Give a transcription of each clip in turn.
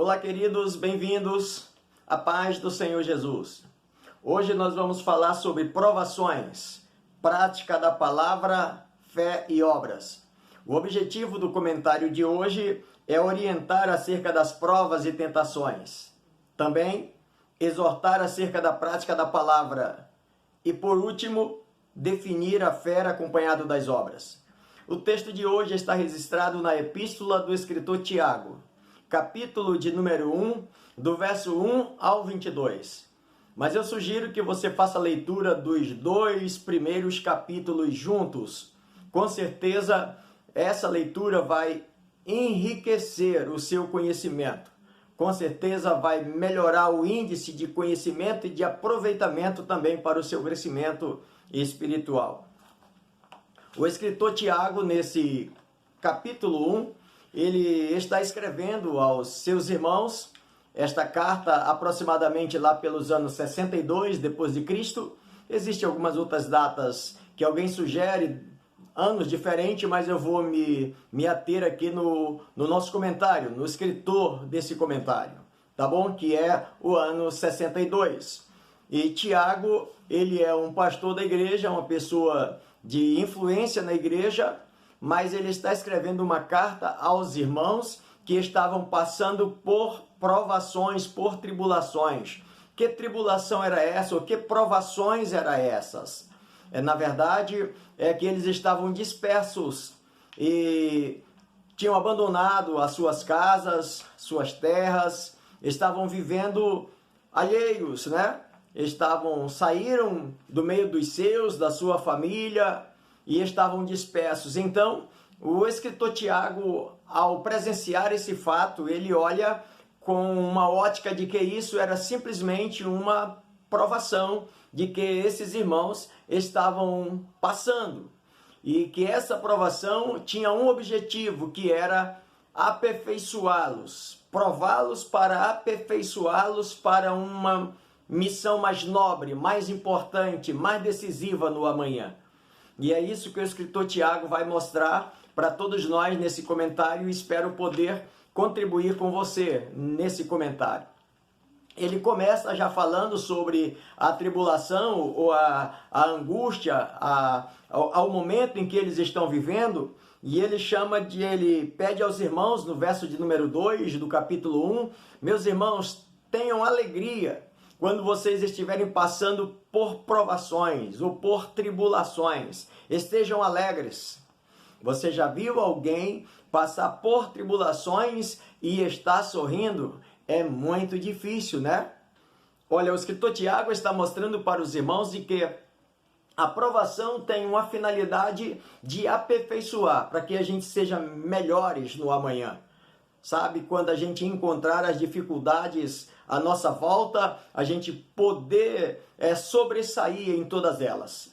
Olá, queridos, bem-vindos à paz do Senhor Jesus. Hoje nós vamos falar sobre provações, prática da palavra, fé e obras. O objetivo do comentário de hoje é orientar acerca das provas e tentações. Também exortar acerca da prática da palavra. E por último, definir a fé acompanhado das obras. O texto de hoje está registrado na epístola do escritor Tiago, capítulo de número 1, do verso 1 ao 22. Mas eu sugiro que você faça a leitura dos dois primeiros capítulos juntos. Com certeza, essa leitura vai enriquecer o seu conhecimento. Com certeza, vai melhorar o índice de conhecimento e de aproveitamento também para o seu crescimento espiritual. O escritor Tiago, nesse capítulo 1, ele está escrevendo aos seus irmãos esta carta aproximadamente lá pelos anos 62 depois de Cristo. Existem algumas outras datas que alguém sugere, anos diferentes, mas eu vou me ater aqui no nosso comentário, no escritor desse comentário, tá bom? Que é o ano 62. E Tiago, ele é um pastor da igreja, uma pessoa de influência na igreja, mas ele está escrevendo uma carta aos irmãos que estavam passando por provações, por tribulações. Que tribulação era essa? Ou que provações eram essas? Na verdade, é que eles estavam dispersos e tinham abandonado as suas casas, suas terras, estavam vivendo alheios, né? Saíram do meio dos seus, da sua família, e estavam dispersos. Então, o escritor Tiago, ao presenciar esse fato, ele olha com uma ótica de que isso era simplesmente uma provação de que esses irmãos estavam passando. E que essa provação tinha um objetivo, que era aperfeiçoá-los, prová-los para aperfeiçoá-los para uma missão mais nobre, mais importante, mais decisiva no amanhã. E é isso que o escritor Tiago vai mostrar para todos nós nesse comentário e espero poder contribuir com você nesse comentário. Ele começa já falando sobre a tribulação ou a angústia, ao momento em que eles estão vivendo, e ele pede aos irmãos, no verso de número 2 do capítulo 1, meus irmãos, tenham alegria quando vocês estiverem passando por provações ou por tribulações, estejam alegres. Você já viu alguém passar por tribulações e estar sorrindo? É muito difícil, né? Olha, o escritor Tiago está mostrando para os irmãos de que a provação tem uma finalidade de aperfeiçoar, para que a gente seja melhores no amanhã. Sabe, quando a gente encontrar as dificuldades à nossa volta, a gente poder sobressair em todas elas.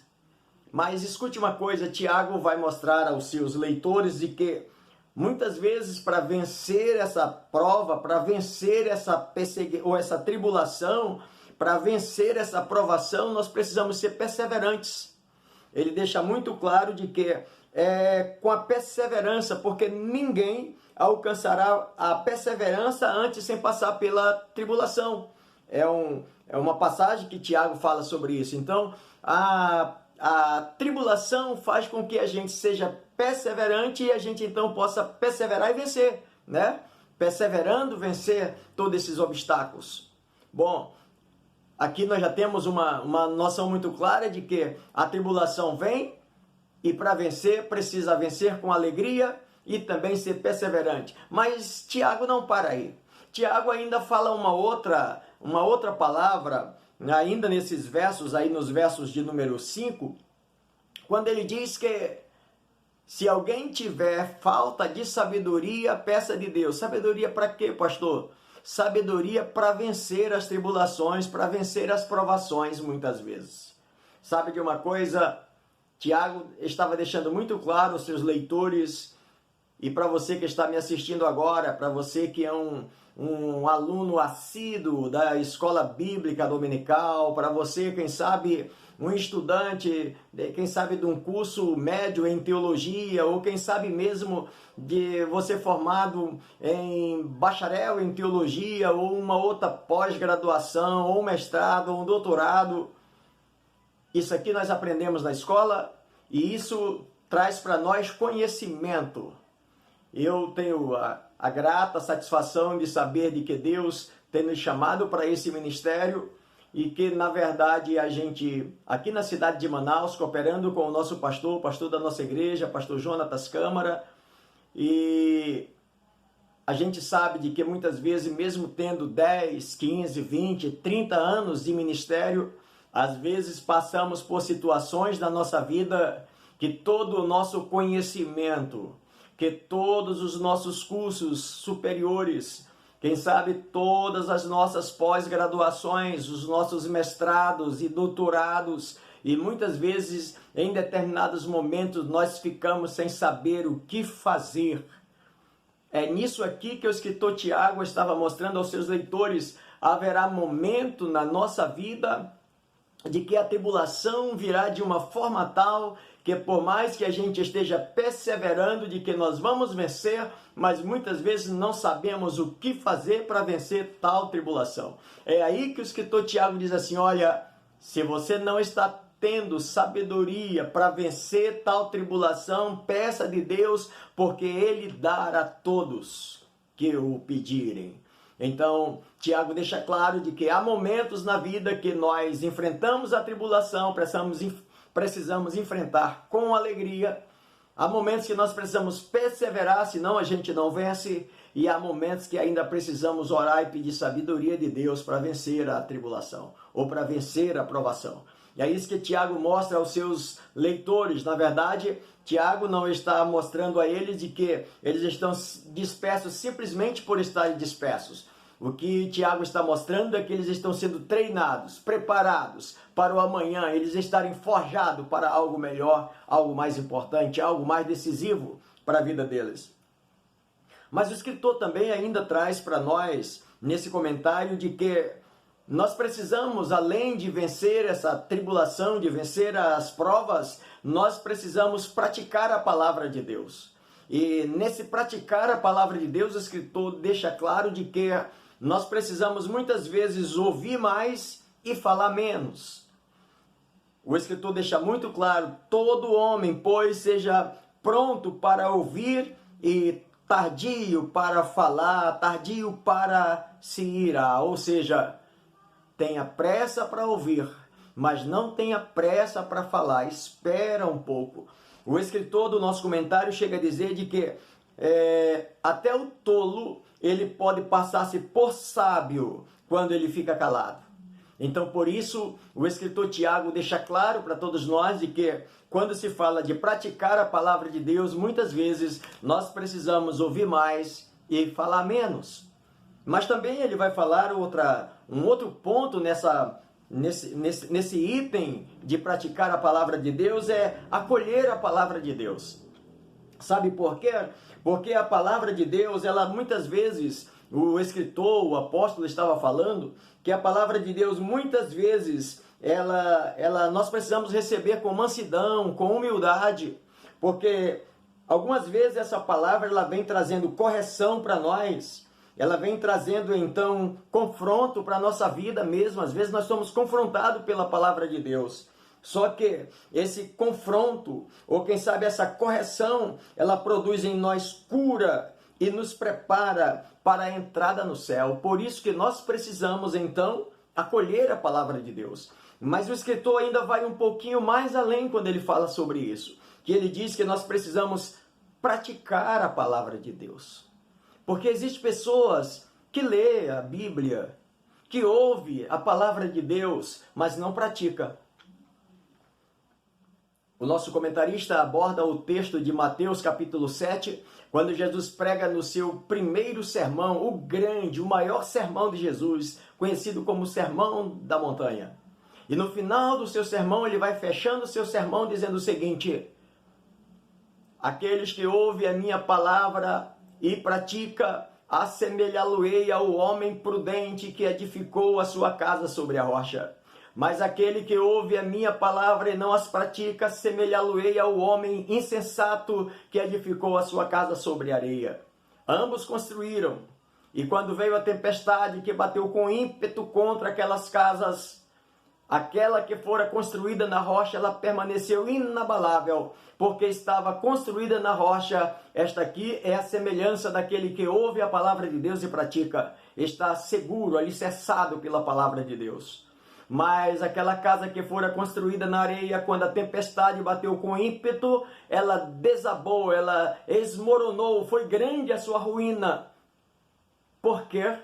Mas escute uma coisa, Tiago vai mostrar aos seus leitores de que muitas vezes para vencer essa prova, para vencer essa tribulação, para vencer essa provação, nós precisamos ser perseverantes. Ele deixa muito claro de que com a perseverança, porque ninguém alcançará a perseverança antes sem passar pela tribulação. É uma passagem que Tiago fala sobre isso. Então, a tribulação faz com que a gente seja perseverante e a gente então possa perseverar e vencer, né? Perseverando, vencer todos esses obstáculos. Bom, aqui nós já temos uma noção muito clara de que a tribulação vem e para vencer precisa vencer com alegria e também ser perseverante. Mas Tiago não para aí. Tiago ainda fala uma outra palavra, ainda nesses versos, aí nos versos de número 5, quando ele diz que se alguém tiver falta de sabedoria, peça de Deus. Sabedoria para quê, pastor? Sabedoria para vencer as tribulações, para vencer as provações, muitas vezes. Sabe de uma coisa? Tiago estava deixando muito claro aos seus leitores, e para você que está me assistindo agora, para você que é um aluno assíduo da escola bíblica dominical, para você, quem sabe, um estudante, quem sabe de um curso médio em teologia, ou quem sabe mesmo de você formado em bacharel em teologia, ou uma outra pós-graduação, ou um mestrado, ou um doutorado. Isso aqui nós aprendemos na escola e isso traz para nós conhecimento. Eu tenho a grata satisfação de saber de que Deus tem nos chamado para esse ministério e que, na verdade, a gente, aqui na cidade de Manaus, cooperando com o nosso pastor, o pastor da nossa igreja, pastor Jonatas Câmara, e a gente sabe de que muitas vezes, mesmo tendo 10, 15, 20, 30 anos de ministério, às vezes passamos por situações na nossa vida que todo o nosso conhecimento, que todos os nossos cursos superiores, quem sabe todas as nossas pós-graduações, os nossos mestrados e doutorados, e muitas vezes em determinados momentos nós ficamos sem saber o que fazer. É nisso aqui que o escritor Tiago estava mostrando aos seus leitores: haverá momento na nossa vida de que a tribulação virá de uma forma tal que, por mais que a gente esteja perseverando de que nós vamos vencer, mas muitas vezes não sabemos o que fazer para vencer tal tribulação. É aí que o escritor Tiago diz assim: olha, se você não está tendo sabedoria para vencer tal tribulação, peça de Deus, porque Ele dará a todos que o pedirem. Então, Tiago deixa claro de que há momentos na vida que nós enfrentamos a tribulação, precisamos enfrentar com alegria. Há momentos que nós precisamos perseverar, senão a gente não vence. E há momentos que ainda precisamos orar e pedir sabedoria de Deus para vencer a tribulação, ou para vencer a provação. E é isso que Tiago mostra aos seus leitores. Na verdade, Tiago não está mostrando a eles de que eles estão dispersos simplesmente por estarem dispersos. O que Tiago está mostrando é que eles estão sendo treinados, preparados para o amanhã, eles estarem forjados para algo melhor, algo mais importante, algo mais decisivo para a vida deles. Mas o escritor também ainda traz para nós, nesse comentário, de que nós precisamos, além de vencer essa tribulação, de vencer as provas, nós precisamos praticar a palavra de Deus. E nesse praticar a palavra de Deus, o escritor deixa claro de que nós precisamos muitas vezes ouvir mais e falar menos. O escritor deixa muito claro: todo homem, pois, seja pronto para ouvir e tardio para falar, tardio para se irar. Ou seja, tenha pressa para ouvir, mas não tenha pressa para falar. Espera um pouco. O escritor do nosso comentário chega a dizer de que até o tolo ele pode passar-se por sábio quando ele fica calado. Então, por isso, o escritor Tiago deixa claro para todos nós de que quando se fala de praticar a palavra de Deus, muitas vezes nós precisamos ouvir mais e falar menos. Mas também ele vai falar um outro ponto nesse item de praticar a palavra de Deus, é acolher a palavra de Deus. Sabe por quê? Porque a palavra de Deus, ela muitas vezes, o escritor, o apóstolo estava falando, que a palavra de Deus muitas vezes, nós precisamos receber com mansidão, com humildade, porque algumas vezes essa palavra ela vem trazendo correção para nós, ela vem trazendo então confronto para a nossa vida mesmo. Às vezes nós somos confrontados pela palavra de Deus. Só que esse confronto, ou quem sabe essa correção, ela produz em nós cura e nos prepara para a entrada no céu. Por isso que nós precisamos então acolher a palavra de Deus. Mas o escritor ainda vai um pouquinho mais além quando ele fala sobre isso. Que ele diz que nós precisamos praticar a palavra de Deus. Porque existem pessoas que lê a Bíblia, que ouve a palavra de Deus, mas não pratica. O nosso comentarista aborda o texto de Mateus capítulo 7, quando Jesus prega no seu primeiro sermão, o maior sermão de Jesus, conhecido como o Sermão da Montanha. E no final do seu sermão, ele vai fechando o seu sermão dizendo o seguinte: aqueles que ouvem a minha palavra e pratica, assemelhá-lo-ei ao homem prudente que edificou a sua casa sobre a rocha. Mas aquele que ouve a minha palavra e não as pratica, semelhá-lo-ei ao homem insensato que edificou a sua casa sobre areia. Ambos construíram, e quando veio a tempestade que bateu com ímpeto contra aquelas casas, aquela que fora construída na rocha, ela permaneceu inabalável, porque estava construída na rocha. Esta aqui é a semelhança daquele que ouve a palavra de Deus e pratica. Está seguro, alicerçado pela palavra de Deus. Mas aquela casa que fora construída na areia, quando a tempestade bateu com ímpeto, ela desabou, ela esmoronou, foi grande a sua ruína. Por quê?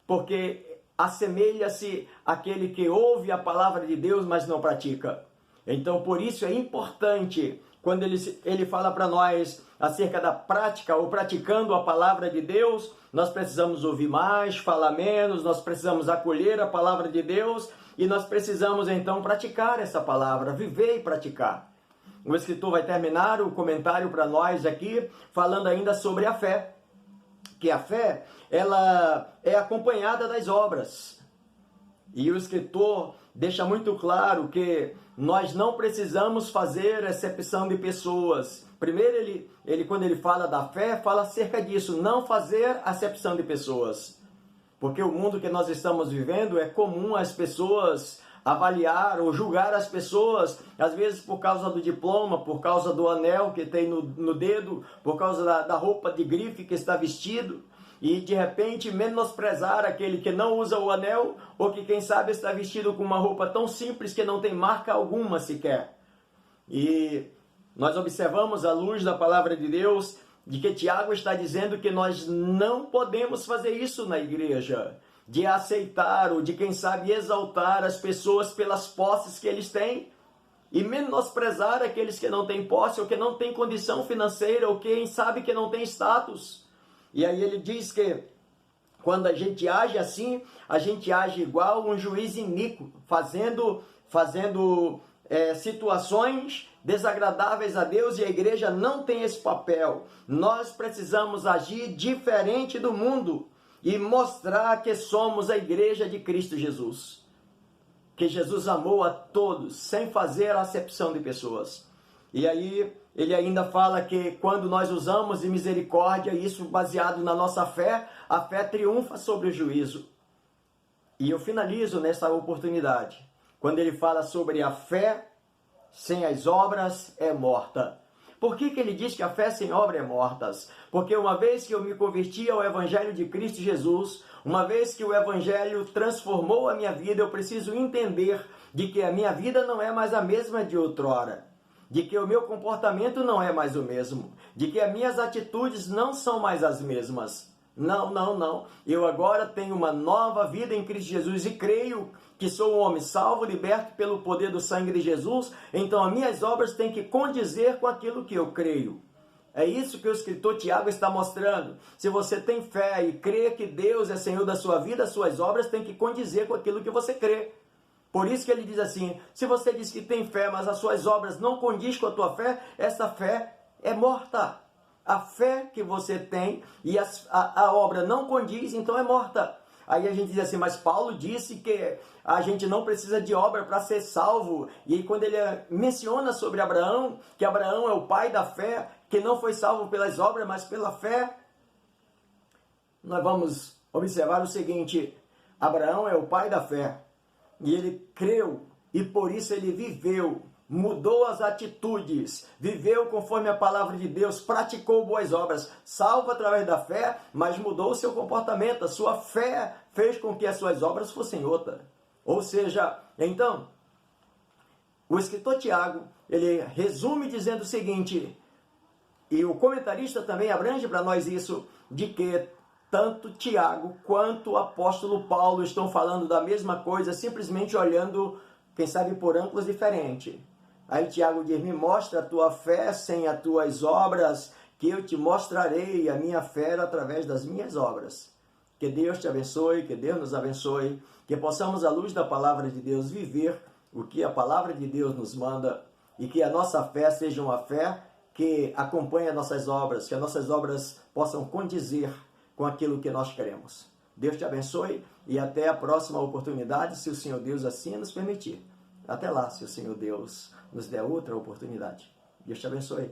Porque assemelha-se àquele que ouve a palavra de Deus, mas não pratica. Então, por isso é importante, quando ele fala para nós acerca da prática ou praticando a palavra de Deus, nós precisamos ouvir mais, falar menos, nós precisamos acolher a palavra de Deus e nós precisamos então praticar essa palavra, viver e praticar. O escritor vai terminar o comentário para nós aqui, falando ainda sobre a fé. Que a fé, ela é acompanhada das obras. E o escritor deixa muito claro que nós não precisamos fazer acepção de pessoas. Primeiro, ele quando ele fala da fé, fala acerca disso, não fazer acepção de pessoas. Porque o mundo que nós estamos vivendo é comum as pessoas avaliar ou julgar as pessoas, às vezes por causa do diploma, por causa do anel que tem no dedo, por causa da roupa de grife que está vestido, e de repente menosprezar aquele que não usa o anel, ou que quem sabe está vestido com uma roupa tão simples que não tem marca alguma sequer. E nós observamos à luz da palavra de Deus, de que Tiago está dizendo que nós não podemos fazer isso na igreja, de aceitar ou de, quem sabe, exaltar as pessoas pelas posses que eles têm e menosprezar aqueles que não têm posse ou que não têm condição financeira ou quem sabe que não tem status. E aí ele diz que quando a gente age assim, a gente age igual um juiz iníquo, fazendo situações desagradáveis a Deus, e a igreja não tem esse papel. Nós precisamos agir diferente do mundo e mostrar que somos a igreja de Cristo Jesus. Que Jesus amou a todos, sem fazer acepção de pessoas. E aí, ele ainda fala que quando nós usamos de misericórdia, isso baseado na nossa fé, a fé triunfa sobre o juízo. E eu finalizo nessa oportunidade, quando ele fala sobre a fé sem as obras é morta. Por que ele diz que a fé sem obra é morta? Porque uma vez que eu me converti ao Evangelho de Cristo Jesus, uma vez que o Evangelho transformou a minha vida, eu preciso entender de que a minha vida não é mais a mesma de outrora, de que o meu comportamento não é mais o mesmo, de que as minhas atitudes não são mais as mesmas. Não. Eu agora tenho uma nova vida em Cristo Jesus e creio que sou um homem salvo, liberto pelo poder do sangue de Jesus, então as minhas obras têm que condizer com aquilo que eu creio. É isso que o escritor Tiago está mostrando. Se você tem fé e crê que Deus é Senhor da sua vida, as suas obras têm que condizer com aquilo que você crê. Por isso que ele diz assim, se você diz que tem fé, mas as suas obras não condiz com a tua fé, essa fé é morta. A fé que você tem e a obra não condiz, então é morta. Aí a gente diz assim, mas Paulo disse que a gente não precisa de obra para ser salvo. E aí quando ele menciona sobre Abraão, que Abraão é o pai da fé, que não foi salvo pelas obras, mas pela fé, nós vamos observar o seguinte, Abraão é o pai da fé, e ele creu, e por isso ele viveu, mudou as atitudes, viveu conforme a palavra de Deus, praticou boas obras, salvo através da fé, mas mudou o seu comportamento, a sua fé fez com que as suas obras fossem outra. Ou seja, então, o escritor Tiago, ele resume dizendo o seguinte, e o comentarista também abrange para nós isso, de que tanto Tiago quanto o apóstolo Paulo estão falando da mesma coisa, simplesmente olhando, quem sabe, por ângulos diferentes. Aí Tiago diz, me mostra a tua fé sem as tuas obras, que eu te mostrarei a minha fé através das minhas obras. Que Deus te abençoe, que Deus nos abençoe, que possamos, à luz da palavra de Deus, viver o que a palavra de Deus nos manda, e que a nossa fé seja uma fé que acompanhe as nossas obras, que as nossas obras possam condizer com aquilo que nós queremos. Deus te abençoe e até a próxima oportunidade, se o Senhor Deus assim nos permitir. Até lá, se o Senhor Deus nos der outra oportunidade. Deus te abençoe.